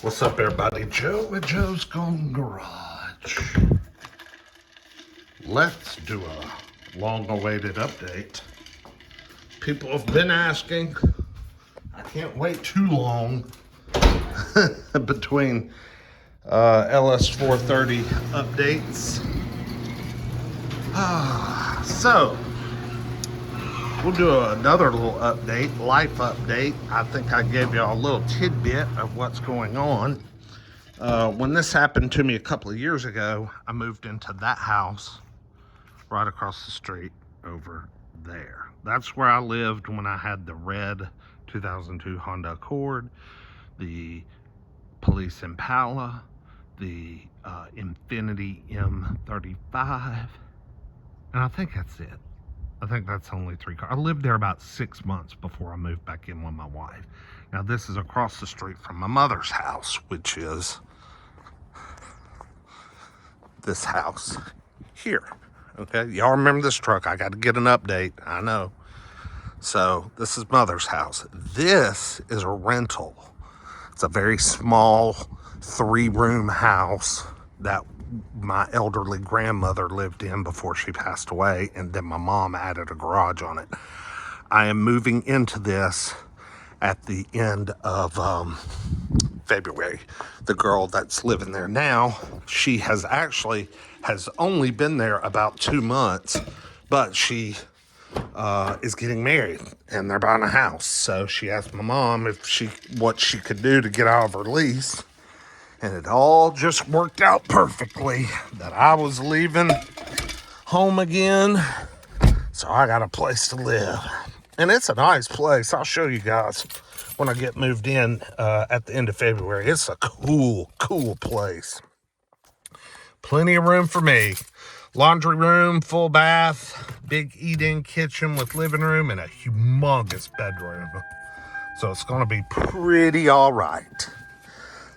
What's up, everybody? Joe at Joe's Golden Garage. Let's do a long-awaited update. People have been asking. I can't wait too long between LS430 updates. So, we'll do another little update, life update. I think I gave you a little tidbit of what's going on. When this happened to me a couple of years ago, I moved into that house right across the street over there. That's where I lived when I had the red 2002 Honda Accord, the Police Impala, the Infiniti M35, and I think that's it. I think that's only 3 cars. I lived there about 6 months before I moved back in with my wife. Now this is across the street from my mother's house, which is this house here. Okay, y'all remember this truck? I got to get an update. I know. So this is mother's house. This is a rental. It's a very small 3-room house that my elderly grandmother lived in before she passed away, and then my mom added a garage on it. I am moving into this at the end of February. The girl that's living there now, she has only been there about 2 months, but she is getting married and they're buying a house. So she asked my mom what she could do to get out of her lease. And it all just worked out perfectly that I was leaving home again. So I got a place to live. And it's a nice place. I'll show you guys when I get moved in at the end of February. It's a cool place. Plenty of room for me. Laundry room, full bath, big eat-in kitchen with living room, and a humongous bedroom. So it's going to be pretty all right.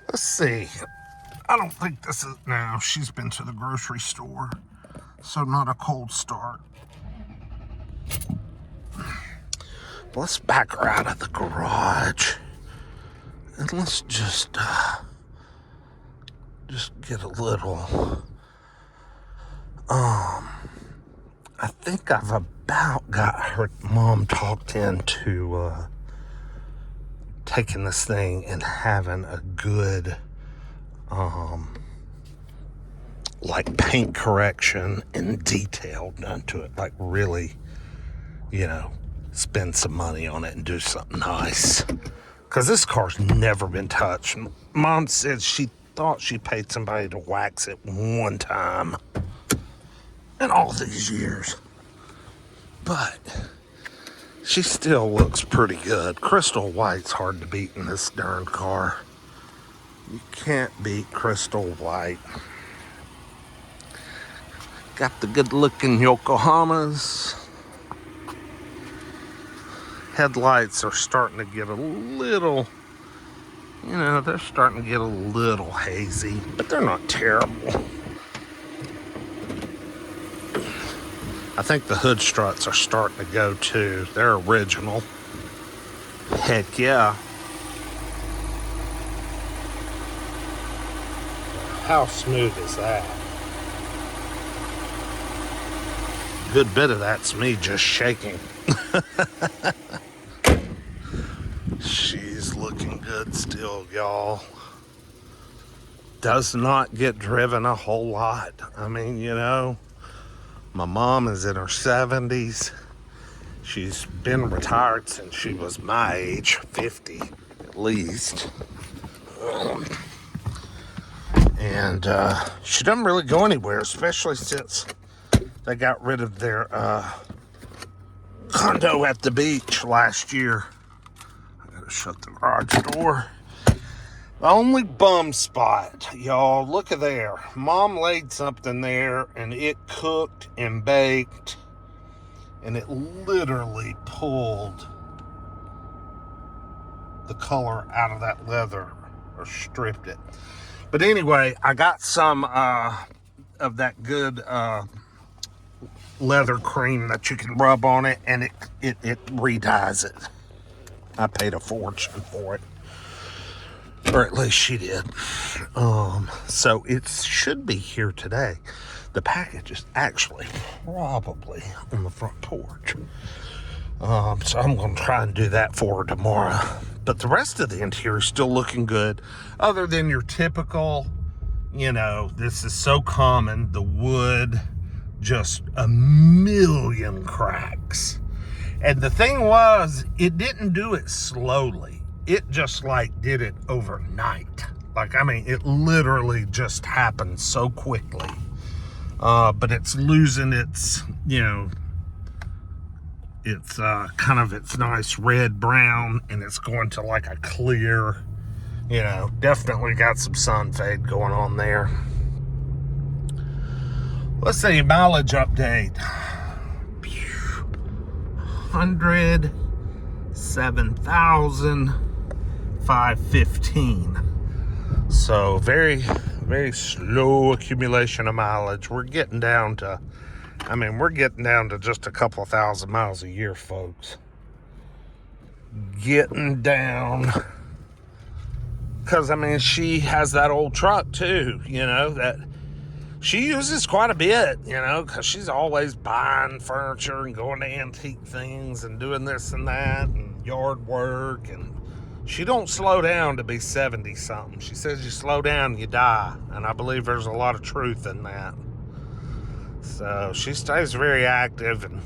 Let's see. I don't think this is... No, she's been to the grocery store. So not a cold start. But let's back her out of the garage. And let's just get a little... I think I've about got her mom talked into... taking this thing and having a good like paint correction and detail done to it, like really, spend some money on it and do something nice, because this car's never been touched. Mom said she thought she paid somebody to wax it one time in all these years, but she still looks pretty good. Crystal white's hard to beat in this darn car. You can't beat crystal white. Got the good looking Yokohamas. Headlights are starting to get a little, they're starting to get a little hazy, but they're not terrible. I think the hood struts are starting to go too. They're original. Heck yeah. How smooth is that? Good bit of that's me just shaking. She's looking good still, y'all. Does not get driven a whole lot. I mean, my mom is in her 70s. She's been retired since she was my age, 50 at least. And she doesn't really go anywhere, especially since they got rid of their condo at the beach last year. I gotta shut the garage door. The only bum spot, y'all, look at there. Mom laid something there and it cooked and baked and it literally pulled the color out of that leather, or stripped it. But anyway, I got some of that good leather cream that you can rub on it, and it re-dyes it. I paid a fortune for it. Or at least she did. So it should be here today. The package is actually probably on the front porch. So I'm going to try and do that for her tomorrow. But the rest of the interior is still looking good. Other than your typical, this is so common, the wood, just a million cracks. And the thing was, it didn't do it slowly. It just did it overnight. It literally just happened so quickly. But it's losing its, it's kind of its nice red brown, and it's going to a clear, definitely got some sun fade going on there. Let's see, mileage update. 107,515. So very, very slow accumulation of mileage. We're getting down to just a couple of thousand miles a year, folks. Getting down. Because, she has that old truck, too, that she uses quite a bit, because she's always buying furniture and going to antique things and doing this and that and yard work. And she don't slow down to be 70-something. She says you slow down, you die. And I believe there's a lot of truth in that. So she stays very active, and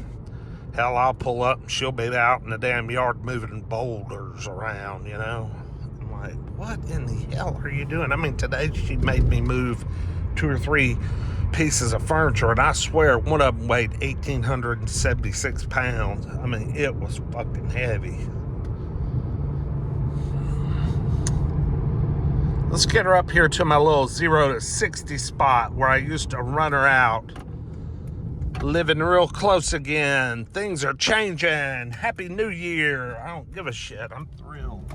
hell, I'll pull up and she'll be out in the damn yard moving boulders around, I'm like, what in the hell are you doing? Today she made me move 2 or 3 pieces of furniture, and I swear one of them weighed 1,876 pounds. It was fucking heavy. Let's get her up here to my little 0 to 60 spot where I used to run her out. Living real close again. Things are changing. Happy New Year. I don't give a shit. I'm thrilled.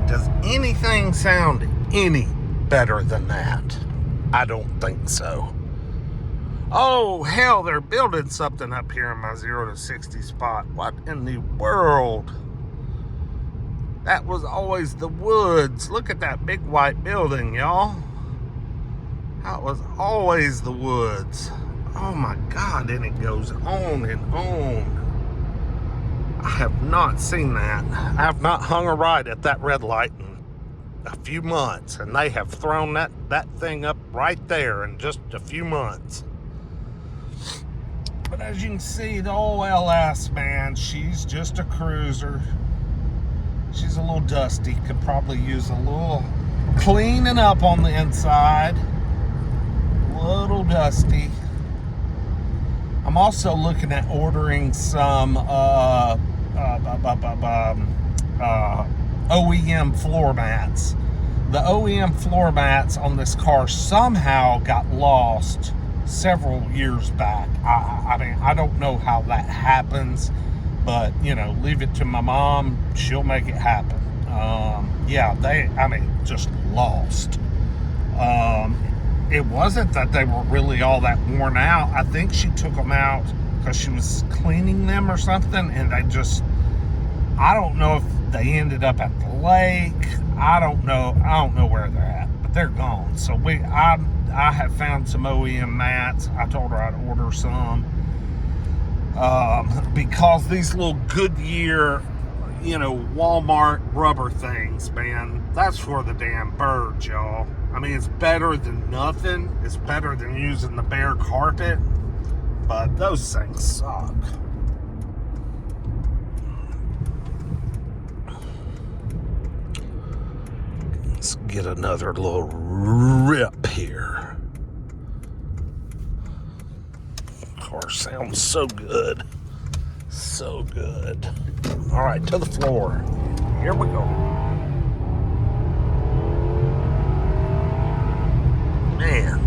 Does anything sound any better than that? I don't think so. Oh, hell, they're building something up here in my 0 to 60 spot. What in the world? That was always the woods. Look at that big white building, y'all. That was always the woods. Oh my God, and it goes on and on. I have not seen that. I have not hung a ride at that red light in a few months, and they have thrown that thing up right there in just a few months. But as you can see, the old LS, man, she's just a cruiser. She's a little dusty. Could probably use a little cleaning up on the inside. A little dusty. I'm also looking at ordering some OEM floor mats. The OEM floor mats on this car somehow got lost several years back. I don't know how that happens, but leave it to my mom. She'll make it happen. Just lost. It wasn't that they were really all that worn out. I think she took them out because she was cleaning them or something, and I don't know if they ended up at the lake. I don't know where they're at, but they're gone. So I have found some OEM mats. I told her I'd order some. Because these little Goodyear, Walmart rubber things, man, that's for the damn birds, y'all. It's better than nothing. It's better than using the bare carpet, but those things suck. Let's get another little rip here. Car sounds so good. So good. All right, to the floor. Here we go. Man.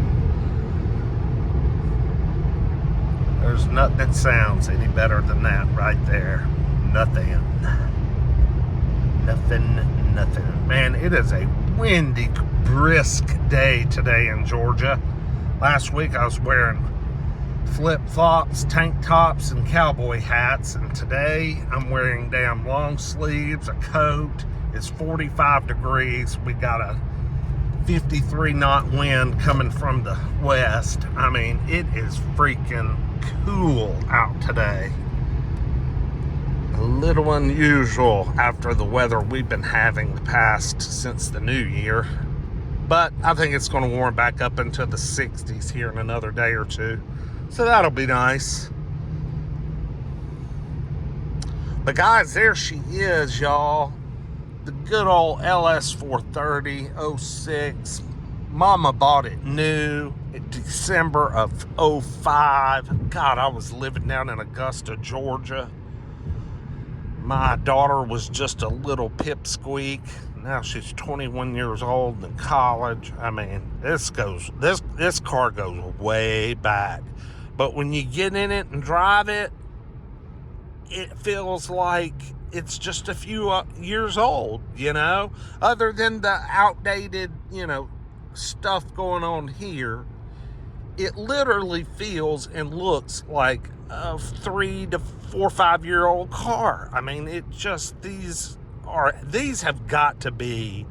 There's nothing that sounds any better than that right there. Nothing. Man, it is a windy, brisk day today in Georgia. Last week I was wearing flip-flops, tank tops, and cowboy hats. And today I'm wearing damn long sleeves, a coat. It's 45 degrees. We got a 53 knot wind coming from the west. I mean, it is freaking cool out today. A little unusual after the weather we've been having the past since the new year. But I think it's going to warm back up into the 60s here in another day or two. So that'll be nice. But guys, there she is, y'all. The good old LS430 06. Mama bought it new in December of 05. God, I was living down in Augusta, Georgia. My daughter was just a little pipsqueak. Now she's 21 years old in college. I mean, this car goes way back. But when you get in it and drive it, it feels like it's just a few years old, you know? Other than the outdated, stuff going on here, it literally feels and looks like a 3 to 4, 5 year old car. I mean, these have got to be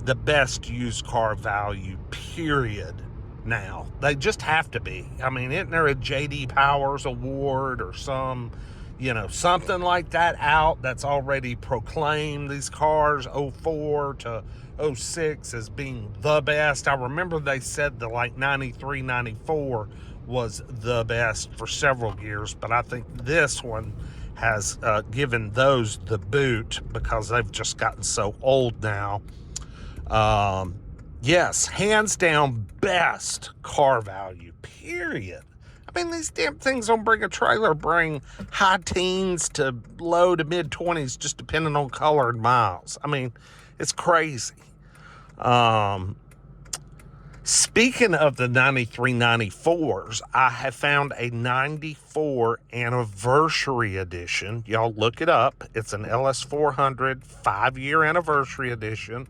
the best used car value, period. Now they just have to be. I mean, isn't there a JD Powers award or something like that out that's already proclaimed these cars 04 to 06 as being the best? I remember they said the 93, 94 was the best for several years, but I think this one has given those the boot because they've just gotten so old now. Yes, hands down best car value, period. I mean, these damn things don't bring a trailer, bring high teens to low to mid 20s, just depending on color and miles. I mean, it's crazy. Speaking of the 93, 94s, I have found a 94 anniversary edition. Y'all look it up. It's an LS400 5-year anniversary edition.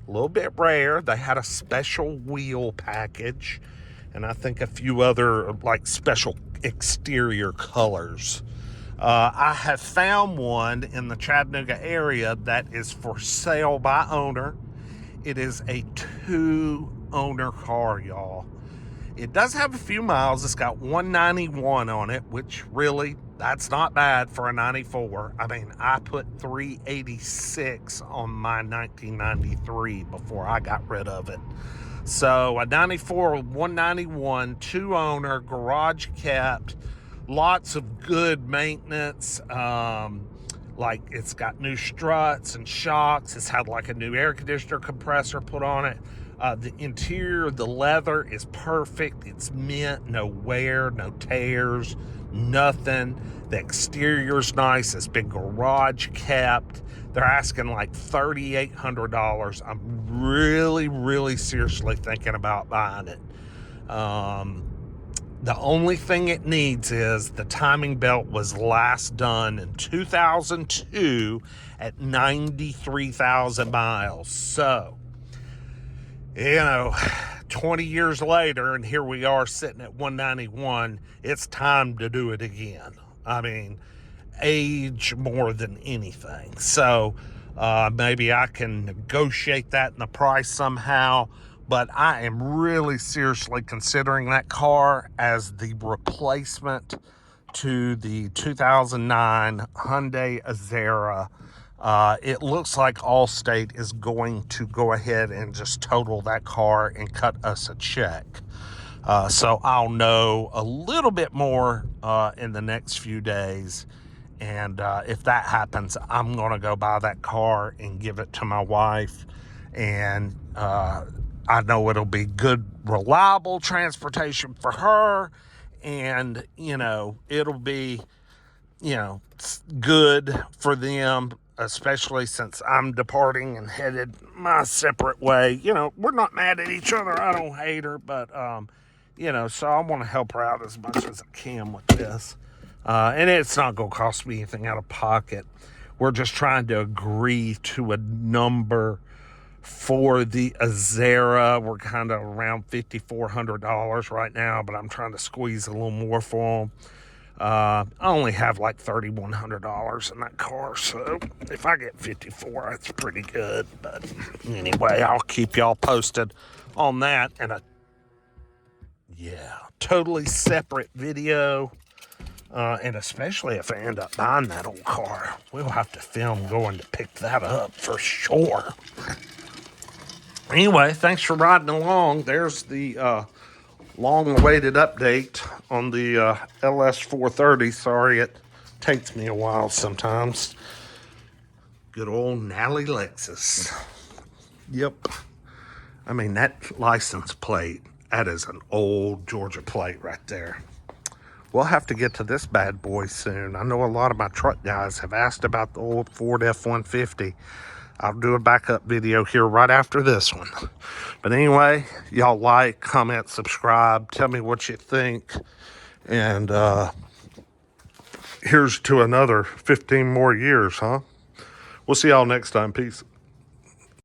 A little bit rare. They had a special wheel package and I think a few other special exterior colors. I have found one in the Chattanooga area that is for sale by owner. It is a 2-owner car, y'all. It does have a few miles. It's got 191 on it, which really, that's not bad for a 94. I mean, I put 386 on my 1993 before I got rid of it. So a 94, 191, 2-owner, garage kept, lots of good maintenance. It's got new struts and shocks. It's had a new air conditioner compressor put on it. The interior, the leather is perfect. It's mint, no wear, no tears, nothing. The exterior's nice. It's been garage kept. They're asking $3,800. I'm really, really seriously thinking about buying it. The only thing it needs is the timing belt was last done in 2002 at 93,000 miles. So, 20 years later, and here we are sitting at 191, it's time to do it again. I mean, age more than anything. So, maybe I can negotiate that in the price somehow. But I am really seriously considering that car as the replacement to the 2009 Hyundai Azera. It looks like Allstate is going to go ahead and just total that car and cut us a check. So I'll know a little bit more in the next few days. And if that happens, I'm going to go buy that car and give it to my wife. And I know it'll be good, reliable transportation for her. And, it'll be, good for them, especially since I'm departing and headed my separate way. We're not mad at each other. I don't hate her, but, so I want to help her out as much as I can with this. And it's not going to cost me anything out of pocket. We're just trying to agree to a number For the Azera, we're kind of around $5,400 right now, but I'm trying to squeeze a little more for them. I only have like $3,100 in that car, so if I get 54, that's pretty good. But anyway, I'll keep y'all posted on that. And totally separate video. And especially if I end up buying that old car, we'll have to film going to pick that up for sure. Anyway, thanks for riding along. There's the long-awaited update on the LS430. Sorry, it takes me a while sometimes. Good old Nally Lexus. Yep. I mean, that license plate, that is an old Georgia plate right there. We'll have to get to this bad boy soon. I know a lot of my truck guys have asked about the old Ford F-150. I'll do a backup video here right after this one. But anyway, y'all like, comment, subscribe. Tell me what you think. And here's to another 15 more years, huh? We'll see y'all next time. Peace.